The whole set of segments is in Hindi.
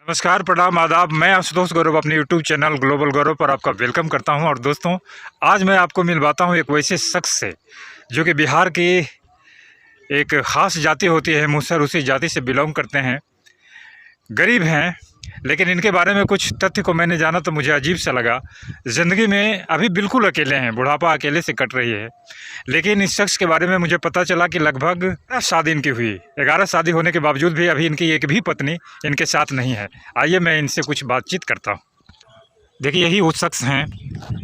नमस्कार, प्रणाम, आदाब। मैं आशुतोष गौरव अपने यूट्यूब चैनल ग्लोबल गौरव पर आपका वेलकम करता हूं। और दोस्तों, आज मैं आपको मिलवाता हूं एक वैसे शख्स से जो कि बिहार की एक ख़ास जाति होती है मुसहर, उसी जाति से बिलोंग करते हैं। गरीब हैं, लेकिन इनके बारे में कुछ तथ्य को मैंने जाना तो मुझे अजीब सा लगा। ज़िंदगी में अभी बिल्कुल अकेले हैं, बुढ़ापा अकेले से कट रही है। लेकिन इस शख्स के बारे में मुझे पता चला कि लगभग 11 शादी इनकी हुई। 11 शादी होने के बावजूद भी अभी इनकी एक भी पत्नी इनके साथ नहीं है। आइए मैं इनसे कुछ बातचीत करता हूँ। देखिए, यही वो शख्स हैं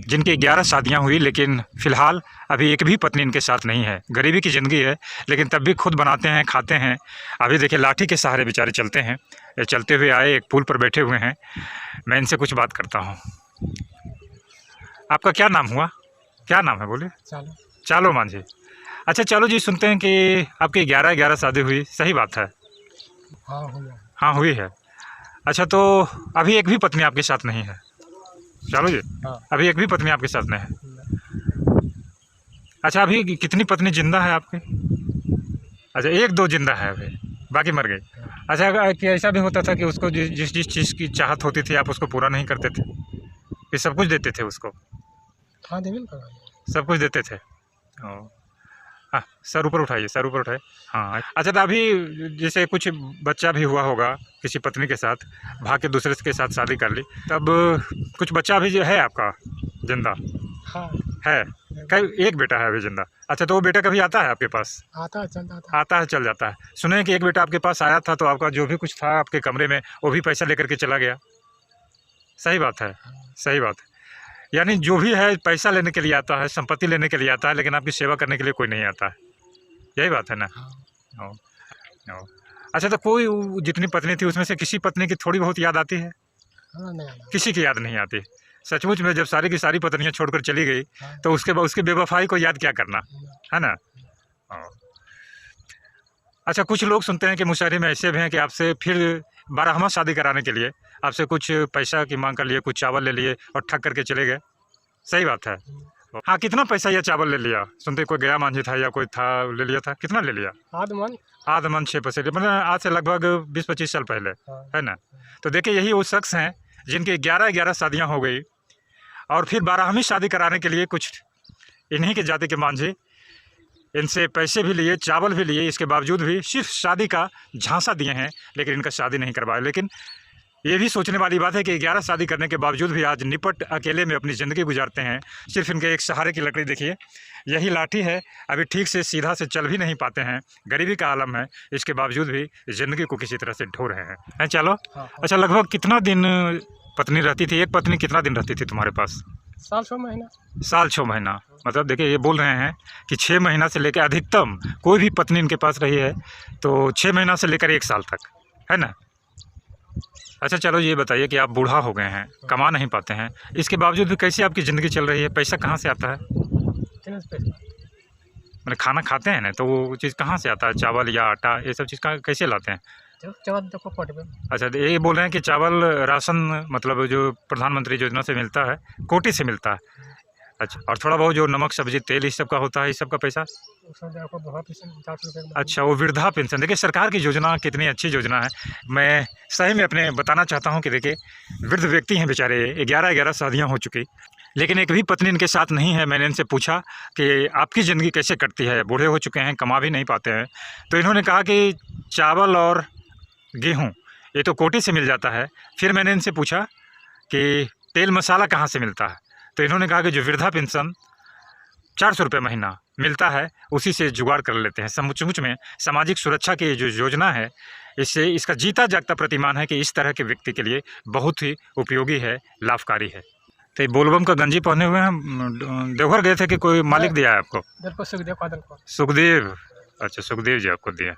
जिनकी 11 शादियाँ हुई, लेकिन फ़िलहाल अभी एक भी पत्नी इनके साथ नहीं है। गरीबी की ज़िंदगी है, लेकिन तब भी खुद बनाते हैं, खाते हैं। अभी देखिए, लाठी के सहारे बेचारे चलते हैं। ये चलते हुए आए, एक पुल पर बैठे हुए हैं। मैं इनसे कुछ बात करता हूँ। आपका क्या नाम हुआ? क्या नाम है, बोलिए। चालू। चालो मांझी। अच्छा चालो जी, सुनते हैं कि आपकी 11 शादी हुई, सही बात है? हाँ हुआ। हाँ, हुई है। अच्छा, तो अभी एक भी पत्नी आपके साथ नहीं है? चालो जी, हाँ। अभी एक भी पत्नी आपके साथ नहीं है? अच्छा, अभी कितनी पत्नी जिंदा है आपकी? अच्छा, एक दो जिंदा है अभी, बाकी मर गई। अच्छा, कि ऐसा भी होता था कि उसको जिस जिस चीज़ की चाहत होती थी आप उसको पूरा नहीं करते थे, कि सब कुछ देते थे उसको? हाँ देवी ना। सब कुछ देते थे। ओ, हाँ, सर ऊपर उठाइए, सर ऊपर उठाइए। हाँ, अच्छा, तो अभी जैसे कुछ बच्चा भी हुआ होगा किसी पत्नी के साथ, भाग के दूसरे के साथ शादी कर ली, तब कुछ बच्चा भी जो है आपका जिंदा हाँ है? कई एक बेटा है अभी जिंदा। अच्छा, तो वो बेटा कभी आता है आपके पास? आता है, चल जाता है। आता है, चल जाता है। सुने हैं कि एक बेटा आपके पास आया था, तो आपका जो भी कुछ था आपके कमरे में वो भी पैसा लेकर के चला गया। सही बात है? सही बात है। यानी जो भी है पैसा लेने के लिए आता है, संपत्ति लेने के लिए आता है, लेकिन आपकी सेवा करने के लिए कोई नहीं आता है। यही बात है ना? हाँ। ओ, ओ। अच्छा, तो कोई जितनी पत्नी थी उसमें से किसी पत्नी की थोड़ी बहुत याद आती है? हाँ नहीं आता। किसी की याद नहीं आती? सचमुच में जब सारी की सारी पत्नियां छोड़कर चली गई, हाँ। तो उसके बाद उसकी बेवफाई को याद क्या करना, है ना? ओ। अच्छा, कुछ लोग सुनते हैं कि मुशायरे में ऐसे भी हैं कि आपसे फिर 12वां शादी कराने के लिए आपसे कुछ पैसा की मांग कर लिए, कुछ चावल ले लिए और ठग करके चले गए। सही बात है? हाँ, कितना पैसा या चावल ले लिया? सुनते कोई गया मांझी था या कोई था, ले लिया था, कितना ले लिया? आध मन। आध मन 6 पैसे, मतलब आज से लगभग 20-25 साल पहले, हाँ। है ना? तो देखिए, यही वो शख्स हैं जिनकी 11 शादियाँ हो गई और फिर 12वीं शादी कराने के लिए कुछ इन्हीं के जाति के मांझी इनसे पैसे भी लिए, चावल भी लिए, इसके बावजूद भी सिर्फ शादी का झांसा दिए हैं, लेकिन इनका शादी नहीं करवाया। लेकिन ये भी सोचने वाली बात है कि 11 शादी करने के बावजूद भी आज निपट अकेले में अपनी ज़िंदगी गुजारते हैं। सिर्फ इनके एक सहारे की लकड़ी देखिए, यही लाठी है। अभी ठीक से सीधा से चल भी नहीं पाते हैं, गरीबी का आलम है, इसके बावजूद भी ज़िंदगी को किसी तरह से ढो रहे हैं। चलो। हाँ। अच्छा, लगभग कितना दिन पत्नी रहती थी? एक पत्नी कितना दिन रहती थी तुम्हारे पास? साल 6 महीना। साल 6 महीना। मतलब देखिए, ये बोल रहे हैं कि 6 महीना से लेकर अधिकतम कोई भी पत्नी इनके पास रही है तो 6 महीना से लेकर 1 साल तक, है ना? अच्छा चलो, ये बताइए कि आप बूढ़ा हो गए हैं, कमा नहीं पाते हैं, इसके बावजूद भी कैसे आपकी ज़िंदगी चल रही है? पैसा कहाँ से आता है? मैंने खाना खाते हैं ना, तो वो चीज़ कहाँ से आता है? चावल या आटा, ये सब चीज़ कैसे लाते हैं? चावल देखो कोट में। अच्छा, तो ये बोल रहे हैं कि चावल राशन, मतलब जो प्रधानमंत्री योजना से मिलता है, कोटे से मिलता है। अच्छा, और थोड़ा बहुत जो नमक, सब्जी, तेल, इस सब का होता है, इस सब का पैसा? अच्छा, वो वृद्धा पेंशन। देखिए, सरकार की योजना कितनी अच्छी योजना है। मैं सही में अपने बताना चाहता हूँ कि देखिए, वृद्ध व्यक्ति हैं बेचारे, 11 शादियाँ हो चुकी, लेकिन एक भी पत्नी इनके साथ नहीं है। मैंने इनसे पूछा कि आपकी ज़िंदगी कैसे कटती है, बूढ़े हो चुके हैं, कमा भी नहीं पाते हैं। तो इन्होंने कहा कि चावल और गेहूँ ये तो कोटे से मिल जाता है। फिर मैंने इनसे पूछा कि तेल मसाला कहाँ से मिलता है? तो इन्होंने कहा कि जो वृद्धा पेंशन 400 रुपये महीना मिलता है, उसी से जुगाड़ कर लेते हैं। समुच में सामाजिक सुरक्षा की जो योजना है, इससे इसका जीता जागता प्रतिमान है कि इस तरह के व्यक्ति के लिए बहुत ही उपयोगी है, लाभकारी है। तो बोलबम का गंजी पहने हुए हैं, देवघर गए थे कि कोई मालिक दिया है आपको? सुखदेव। अच्छा, सुखदेव जी आपको दिया।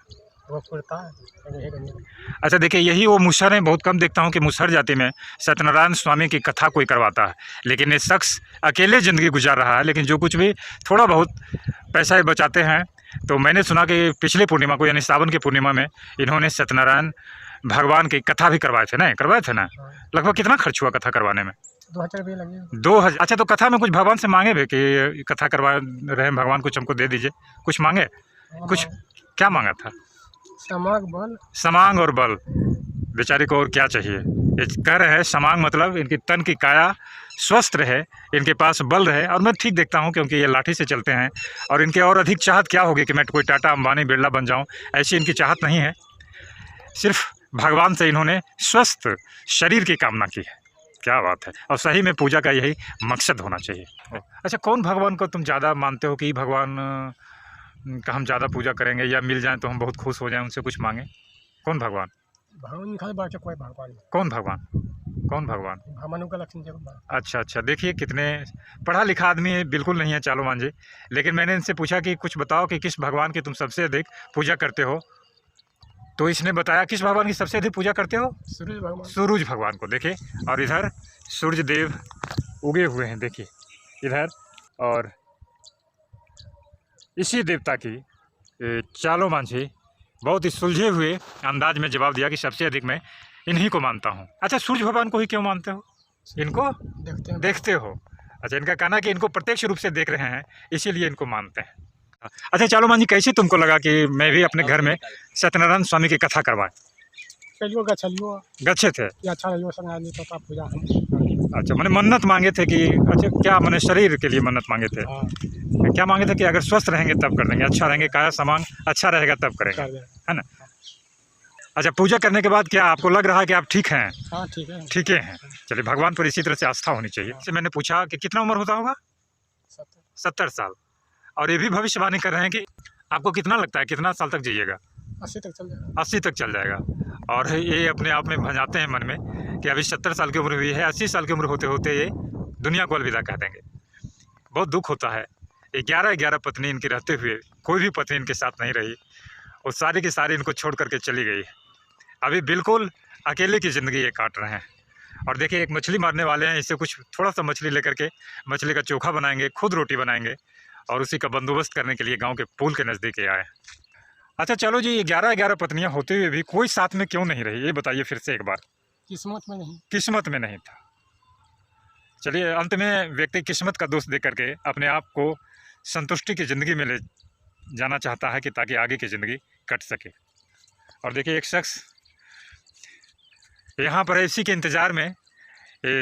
अच्छा, देखिए, यही वो मुसहर हैं। बहुत कम देखता हूँ कि मुसहर जाति में सत्यनारायण स्वामी की कथा कोई करवाता है, लेकिन ये शख्स अकेले ज़िंदगी गुजार रहा है। लेकिन जो कुछ भी थोड़ा बहुत पैसा ये बचाते हैं, तो मैंने सुना कि पिछले पूर्णिमा को, यानी सावन की पूर्णिमा में, इन्होंने सत्यनारायण भगवान की कथा भी करवाए थे ना? लगभग कितना खर्च हुआ कथा करवाने में? 2000 रुपये लगे। 2000। अच्छा, तो कथा में कुछ भगवान से मांगे भी कि कथा करवा रहे हैं भगवान, कुछ हमको दे दीजिए, कुछ मांगे? कुछ क्या मांगा था? समाग बल। समांग और बल। बेचारी को और क्या चाहिए। ये कह रहे हैं समांग मतलब इनकी तन की काया स्वस्थ रहे, इनके पास बल रहे, और मैं ठीक देखता हूँ क्योंकि ये लाठी से चलते हैं। और इनके और अधिक चाहत क्या होगी कि मैं कोई टाटा अंबानी बिरला बन जाऊँ, ऐसी इनकी चाहत नहीं है। सिर्फ भगवान से इन्होंने स्वस्थ शरीर की कामना की है। क्या बात है। और सही में पूजा का यही मकसद होना चाहिए। अच्छा, कौन भगवान को तुम ज़्यादा मानते हो कि भगवान का हम ज़्यादा पूजा करेंगे, या मिल जाएं तो हम बहुत खुश हो जाएं, उनसे कुछ मांगें? कौन भगवान? भगवान खाली बात कोई भगवान कौन भगवान? कौन भगवान? भगवान का लक्ष्मी जी को अच्छा अच्छा, देखिए कितने पढ़ा लिखा आदमी है, बिल्कुल नहीं है चालू मान जी। लेकिन मैंने इनसे पूछा कि कुछ बताओ कि किस भगवान की तुम सबसे अधिक पूजा करते हो, तो इसने बताया किस भगवान की सबसे अधिक पूजा करते हो? सूरज भगवान। सूरज भगवान को। देखिए, और इधर सूर्य देव उगे हुए हैं, देखिए इधर। और इसी देवता की चालो मांझी बहुत ही सुलझे हुए अंदाज में जवाब दिया कि सबसे अधिक मैं इन्हीं को मानता हूँ। अच्छा, सूर्य भगवान को ही क्यों मानते हो? इनको देखते हो? अच्छा, इनका कहना है कि इनको प्रत्यक्ष रूप से देख रहे हैं, इसीलिए इनको मानते हैं। अच्छा चालो मान जी, कैसे तुमको लगा कि मैं भी अपने घर में सत्यनारायण स्वामी की कथा करवाए? चलियो गछलियो गच्छे थे? ये अच्छा रहियो संगाली तो पूजा हम। अच्छा, मैंने मन्नत मांगे थे कि अच्छा क्या मैंने शरीर के लिए मन्नत मांगे थे? क्या मांगे थे कि अगर स्वस्थ रहेंगे तब कर देंगे, अच्छा रहेंगे, काया समांग अच्छा रहेगा तब करेंगे, है ना? अच्छा, पूजा करने के बाद क्या आपको लग रहा है कि आप ठीक हैं? हाँ ठीक है। ठीक है। चलिए, भगवान पर इसी तरह से आस्था होनी चाहिए। इससे मैंने पूछा कि कितना उम्र होता होगा? 70 साल। और ये भी भविष्यवाणी कर रहे हैं कि आपको कितना लगता है कितना साल तक जिएगा? 80 तक चल जाएगा। 80 तक चल जाएगा। और ये अपने आप में भंजाते हैं मन में कि अभी 70 साल की उम्र हुई है, 80 साल की उम्र होते होते ये दुनिया को अलविदा कह देंगे। बहुत दुख होता है। 11 पत्नी इनकी रहते हुए कोई भी पत्नी इनके साथ नहीं रही, और सारी की सारी इनको छोड़ करके चली गई। अभी बिल्कुल अकेले की ज़िंदगी ये काट रहे हैं। और देखिए, एक मछली मारने वाले हैं, इससे कुछ थोड़ा सा मछली लेकर के मछली का चोखा बनाएंगे, खुद रोटी बनाएंगे, और उसी का बंदोबस्त करने के लिए गांव के पुल के नज़दीक आए। अच्छा चलो जी, 11 पत्नियां होते हुए भी कोई साथ में क्यों नहीं रही, ये बताइए फिर से एक बार। किस्मत में नहीं। किस्मत में नहीं था। चलिए, अंत में व्यक्ति किस्मत का दोष दे करके अपने आप को संतुष्टि की ज़िंदगी में ले जाना चाहता है कि ताकि आगे की ज़िंदगी कट सके। और देखिए, एक शख्स यहाँ पर इसी के इंतज़ार में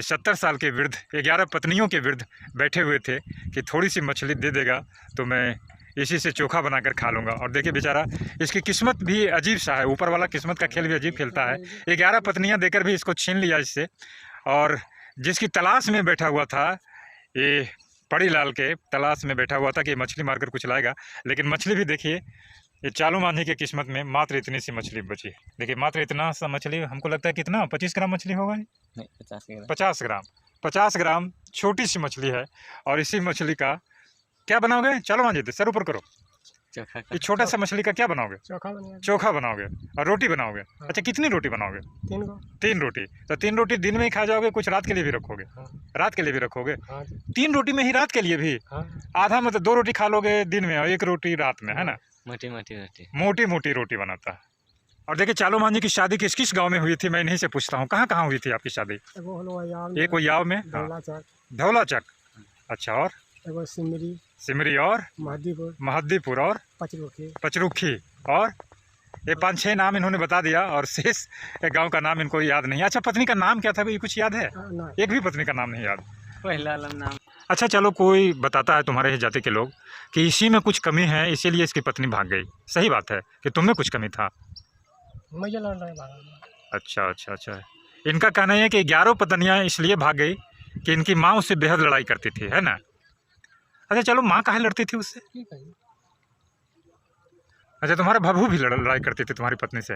70 साल के वृद्ध 11 पत्नियों के वृद्ध बैठे हुए थे कि थोड़ी सी मछली दे देगा तो मैं इसी से चोखा बनाकर खा लूँगा। और देखिए बेचारा, इसकी किस्मत भी अजीब सा है, ऊपर वाला किस्मत का खेल भी अजीब खेलता है। 11 पत्नियां देकर भी इसको छीन लिया इससे। और जिसकी तलाश में बैठा हुआ था, ये पड़ी लाल के तलाश में बैठा हुआ था कि मछली मारकर कुछ लाएगा, लेकिन मछली भी देखिए, ये चालू मांझी की किस्मत में मात्र इतनी सी मछली बची। देखिए, मात्र इतना सा मछली, हमको लगता है कितना 25 ग्राम मछली होगा? नहीं, 50 ग्राम। 50 ग्राम छोटी सी मछली है। और इसी मछली का क्या बनाओगे? चलो मांझी, सर ऊपर करो। ये छोटा सा मछली का क्या बनाओगे? चोखा बनाओगे और रोटी बनाओगे। अच्छा, कितनी रोटी बनाओगे? 3 रोटी। तो 3 रोटी दिन में ही खा जाओगे, कुछ रात के लिए भी रखोगे? रात के लिए भी रखोगे? 3 रोटी में ही रात के लिए भी? आधा मतलब 2 रोटी खा लोगे दिन में और 1 रोटी रात में, है ना? मोटी मोटी रोटी बनाता है। और देखिए, चालू मांझी की शादी किस किस गांव में हुई थी, मैं इन्हीं से पूछता हूँ। कहाँ कहाँ हुई थी आपकी शादी? एक याव में, धौलाचक। अच्छा, और सिमरी और महद्दीपुर और पचरुखी। और ये 5-6 नाम इन्होंने बता दिया, और शेष गांव का नाम इनको याद नहीं। अच्छा, पत्नी का नाम क्या था, ये कुछ याद है? एक भी पत्नी का नाम नहीं याद। पहला नाम। अच्छा चलो, कोई बताता है तुम्हारे जाति के लोग कि इसी में कुछ कमी है, इसीलिए इसकी पत्नी भाग गई। सही बात है कि तुम में कुछ कमी था? अच्छा अच्छा अच्छा। इनका कहना है कि 11 पत्नियां इसलिए भाग गई कि इनकी माँ उससे बेहद लड़ाई करती थी, है ना? अच्छा चलो, माँ काहे लड़ती थी उससे? अच्छा, तुम्हारा भभू भी लड़ाई करती थी तुम्हारी पत्नी से?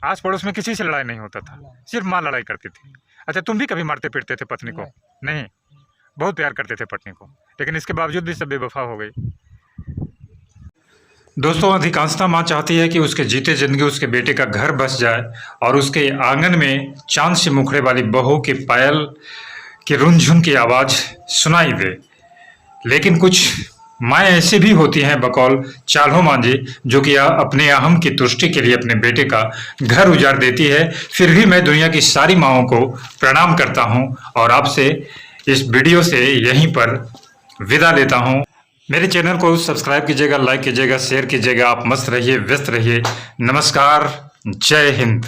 आस पड़ोस में किसी से लड़ाई नहीं होता था, सिर्फ माँ लड़ाई करती थी। अच्छा, तुम भी कभी मारते पीटते थे पत्नी को? नहीं, बहुत प्यार करते थे पत्नी को, लेकिन इसके बावजूद भी सब बेवफा हो गई। दोस्तों, अधिकांशतः माँ चाहती है कि उसके जीते जिंदगी उसके बेटे का घर बस जाए और उसके आंगन में चांद से मुखड़े वाली बहू के पायल की रुनझुन की आवाज़ सुनाई दे। लेकिन कुछ माएँ ऐसी भी होती हैं बकौल चाल्हो मांझी, जो कि अपने अहम की तुष्टि के लिए अपने बेटे का घर उजाड़ देती है। फिर भी मैं दुनिया की सारी माँओं को प्रणाम करता हूँ और आपसे इस वीडियो से यहीं पर विदा लेता हूँ। मेरे चैनल को सब्सक्राइब कीजिएगा, लाइक कीजिएगा, शेयर कीजिएगा। आप मस्त रहिए, व्यस्त रहिए। नमस्कार, जय हिंद।